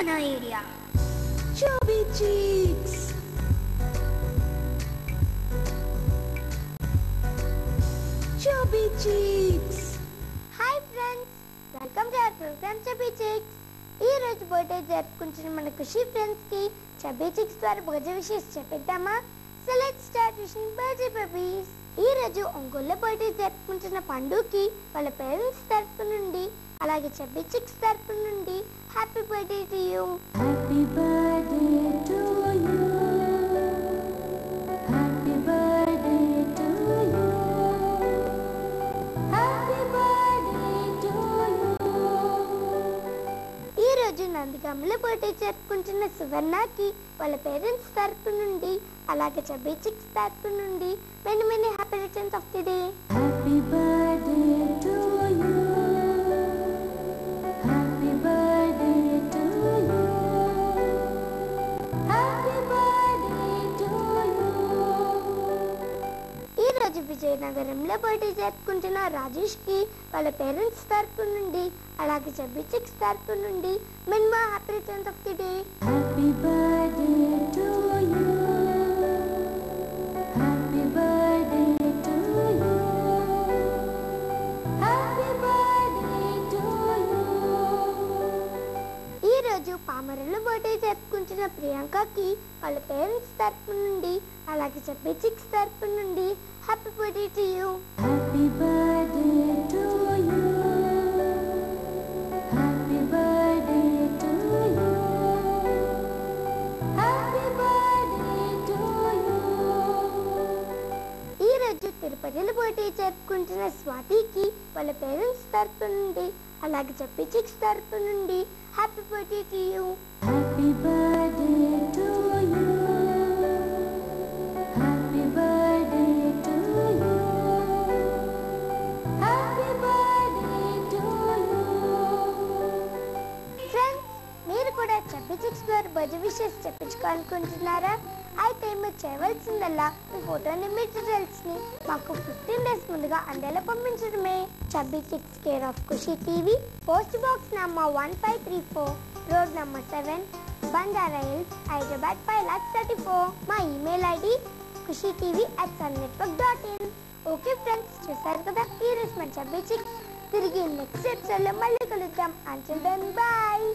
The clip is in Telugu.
మన area. Chubby Cheeks. Chubby Cheeks. Hi friends, welcome to our program chubby cheeks. ఈ రోజు బర్త్డే జరుపుకుంటున్న మన ఖుషి ఫ్రెండ్స్ కి చబ్బీ చిక్స్ ద్వారా బర్త్డే విషెస్ చెప్పేద్దామా? So let's start wishing birthday babies. ఈ రోజు ఒంగోలు బర్త్డే జరుపుకుంటున్న పండుకి వాళ్ళ పేరెంట్స్ తరపు నుండి అలాగే చబ్బీ చిక్స్ తరపు నుండి happy birthday to you. Happy birthday to you. Happy birthday to you. Happy birthday to you. ఈ రోజు నందిగామలో బర్త్డే జరుపుకుంటున్న సువర్ణకి వాళ్ళ పేరెంట్స్ తరపు నుండి అలాగే చబ్బీ చిక్స్ తరపు నుండి many many happy returns of the day. Happy birthday to you. Happy birthday to you. Happy birthday to you. ఈ రోజు విజయనగరంలో బర్త్డే జరుపుకుంటున్న రాజేష్ కి వాళ్ళ పేరెంట్స్ తరపు నుండి అలాగే చబ్బీ చిక్స్ తరపు నుండి many more happy returns of the day. Happy birthday to you. Happy birthday to you. Happy birthday to you. ఈ రోజు పామరలో బర్త్డే జరుపుకుంటున్న ప్రియాంకకి వాళ్ళ పేరెంట్స్ తరపు నుండి అలాగే చబ్బీ చిక్స్ తరపు నుండి happy birthday to you. Happy birthday to you. Happy birthday to you. Happy birthday to you. ఈ రోజు తిరుపతిలో బర్త్డే జరుపుకుంటున్న స్వాతికి వాళ్ళ పేరెంట్స్ తరపు నుండి అలాగే చబ్బీ చిక్స్ తరపు నుండి happy birthday to you. Happy birthday to you. Happy birthday to you. Happy birthday to you. Friends, మీరు కూడా చబ్బీ చిక్స్ ద్వారా బర్త్డే విషెస్ చెప్పించుకోవాలనుకుంటున్నారా? అయితే మీరు చేయవలసిందల్లా మీ ఫోటోని మీ డీటెయిల్స్ని మాకు 15 days ముందుగా అందేలా పంపించడమే. Chubby cheeks care of Khushi TV, post box number 1534, road number 7, Banjara Hills, Hyderabad 5,34,000. మా email ID khushitv@sunnetwork.in. Okay friends, చూసారు కదా ఈ రోజు మన చబ్బీ చిక్స్. తిరిగి నెక్స్ట్ ఎపిసోడ్లో మళ్ళీ కలుద్దాం. Until then bye.